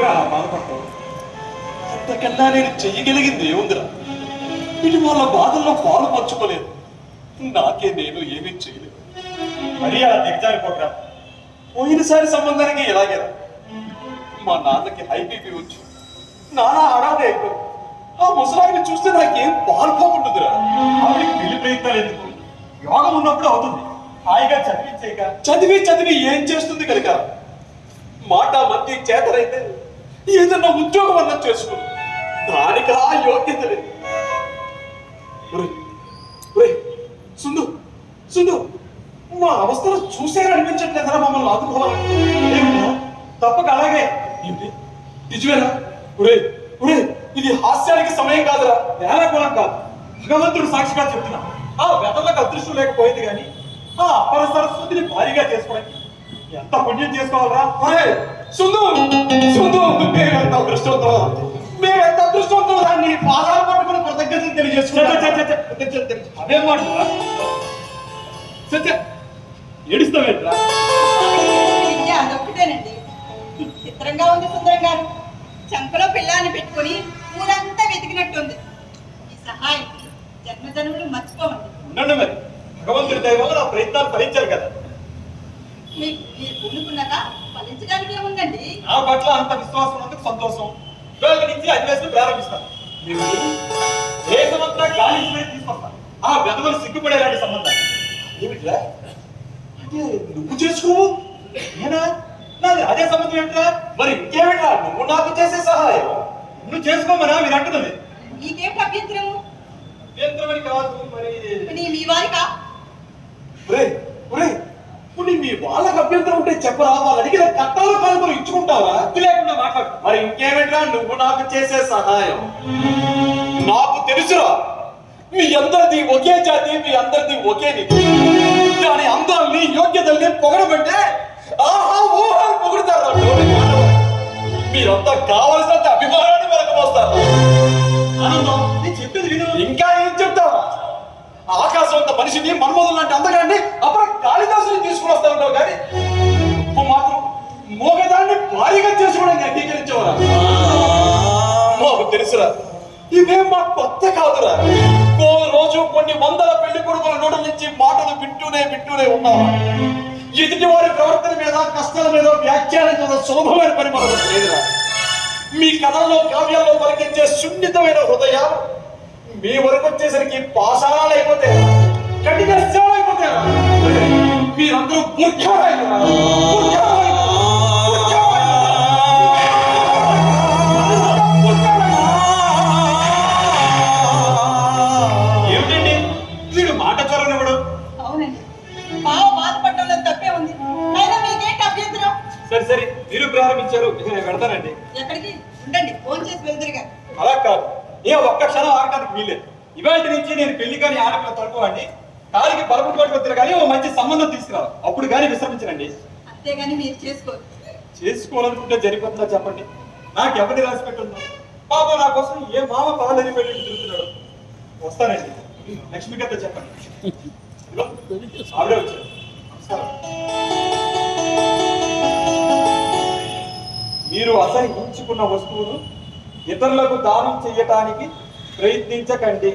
ఎందుకురా బాధపడతావు? ఇంతకన్నా నేను చెయ్యగలిగింది ఏముందిరా? ఇటు వాళ్ళ బాధల్లో పాలు పంచుకోలేదు, నాకే నేను ఏమీ చేయలేదు. మరీ అలా దిగజారిపోకరా. పోయినసారి సంబంధానికి ఎలాగేరా మా నాన్నకి హై బీపీ వచ్చి నానా హడావుడి అయిపోయింది. ఆ ముసలాయిని చూస్తే నాకేం పాల్పోకుంటుందిరా. ఆవిడకి పెళ్లి ప్రయత్నాలు ఎందుకు? యోగం ఉన్నప్పుడు అవుతుంది. హాయిగా చదివించేక. చదివి చదివి ఏం చేస్తుంది కనుక మాట మంది చేతనైతే ఏదన్నా ఉద్యోగం అన్నా చేసుకుని దానికి ఆ యోగ్యత లేదు. సుందు సుందు మా అవస్థలు చూసేరనిపించట్లేదరా మమ్మల్ని ఆదుకోవాలి. తప్పక అలాగే. ఏంటి నిజమేనా? ఒరే ఒరే ఇది హాస్యానికి సమయం కాదురా. వేళకోళం కాదు, భగవంతుడు సాక్షిగా చెప్తున్నా. ఆ వెతలకు అదృష్టం లేకపోయింది కానీ ఆ అపర సరస్వతిని భారీగా చేసుకోవడానికి ఎంత పుణ్యం చేసుకోవాలరా. సుందు సుందు మేమెంత అదృష్టంతో దాన్ని పాదాలు పట్టుకుని కృతజ్ఞతలు తెలియజేసుకుంటా. అదేం మాట ఏడుస్తావేంట్రా? అదొక్కటేనండి. చిత్రంగా ఉంది సుందరం గారు. చంపలో పిల్లాన్ని పెట్టుకుని ఊరంతా వెతికినట్టుంది. ఈ సహాయం జన్మజన్మలు మర్చిపోమండి. ఉండండి మరి, భగవంతుడి దయ వల్ల నా ప్రయత్నాలు ఫలించారు కదా. మీరు పూనుకున్నాక ఫలించడానికి ఏముందండి? నా పట్ల అంత విశ్వాసం ఉన్నందుకు సంతోషం. ఇవాళ నుంచి అన్వేషణ ప్రారంభిస్తాను. దేశమంతా గాలి తీసుకొస్తాను. ఆ వెధవలు సిగ్గుపడేలాంటి సంబంధం. ఏమిట్రా అంటే నువ్వు చేసుకోవు? నేనా? నాది అదే సంబంధం ఏంట్రా? మరి ఇంకేమిట్రా నువ్వు నాకు చేసే సహాయం? నువ్వు చేసుకోమనా మీరు అంటున్నది? నీకేమిటి అభ్యంతరము? అభ్యంతరమని కాదు మరి. మీ వారికా? ఇప్పుడు మీ వాళ్ళకి అభ్యంతరం ఉంటే చెప్పరా? వాళ్ళు అడిగిన కట్టాలు కాలు ఇచ్చుకుంటావా? లేకుండా మాట్లాడు. మరి ఇంకేమిట్రా నువ్వు నాకు చేసే సహాయం? నాకు తెలుసురా, మీ అందరిది ఒకే జాతి, మీ అందరిది ఒకే నీతి. దాని అందాల్ని యోగ్యతల్ని పొగడబట్టే ఆహా ఊహా పొగుడుతారు. మీరంతా కావలసినంత అభిమానాన్ని వెనకమోస్తారు. ఆనందం, నేను చెప్పేది విను. ఇంకా ఏం చెప్తావా? ఆకాశం అంత మనిషిని మన్మోదం లాంటి అందగాన్ని అప్పుడు కాళిదాసుని తీసుకుని వస్తా ఉంటావు కానీ నువ్వు మాత్రం మోగదాన్ని భారీగా చేసుకోవడానికి అంగీకరించేవరా? మాకు తెలుసురా, ఇవేం మా కొత్త కాదురా. రోజు కొన్ని వందల పెళ్లి కొడుకుల నోట నుంచి మాటలు వింటూనే ఉన్నావా? ఎదుటి వారి ప్రవర్తన మీద కష్టాల మీద వ్యాఖ్యానించడం సులభమైన పని మనకు లేదురా. మీ కథల్లో కావ్యాల్లో పలికించే సున్నితమైన హృదయాలు మీ వరకు వచ్చేసరికి పాషాణాలు అయిపోతాయి, కఠినశాలు అయిపోతాయి. మీరందరూ ఏమిటండి వీడు మాట చొరవనివ్వడు? అవునండి, బావ బాధపడటంలో తప్పే ఉంది. అయినా మీకేంటి అభ్యంతరం? సరే మీరు ప్రారంభించారు, ఇక నేను వెళ్తానండి. ఎక్కడికి? ఉండండి, ఫోన్ చేసి వెళ్తురుగా. అలా కాదు, ఏ ఒక్క క్షణం ఆగడానికి వీల్లేదు. ఇవాళ నుంచి నేను పెళ్లి కానీ ఆడపిల్ల తడుకోండి, కాలికి బలపు పట్టుకొద్దురు కానీ ఓ మంచి సంబంధం తీసుకురావాలి. అప్పుడు కానీ విశ్రమించనండి. అంతేగాని మీరు చేసుకోరు. చేసుకోవాలనుకుంటే జరిగిపోతుందా చెప్పండి? నాకు ఎవరిని రాసి పెట్టుందో? పాపం నా కోసం ఏ మామ పాలని పెట్టి తిరుగుతున్నాడు. వస్తానండి, లక్ష్మి గారితో చెప్పండి. ఆవిడే వచ్చారు. నమస్కారం. మీరు అసహించుకున్న వస్తువును ఇతరులకు దానం చెయ్యటానికి ప్రయత్నించకండి.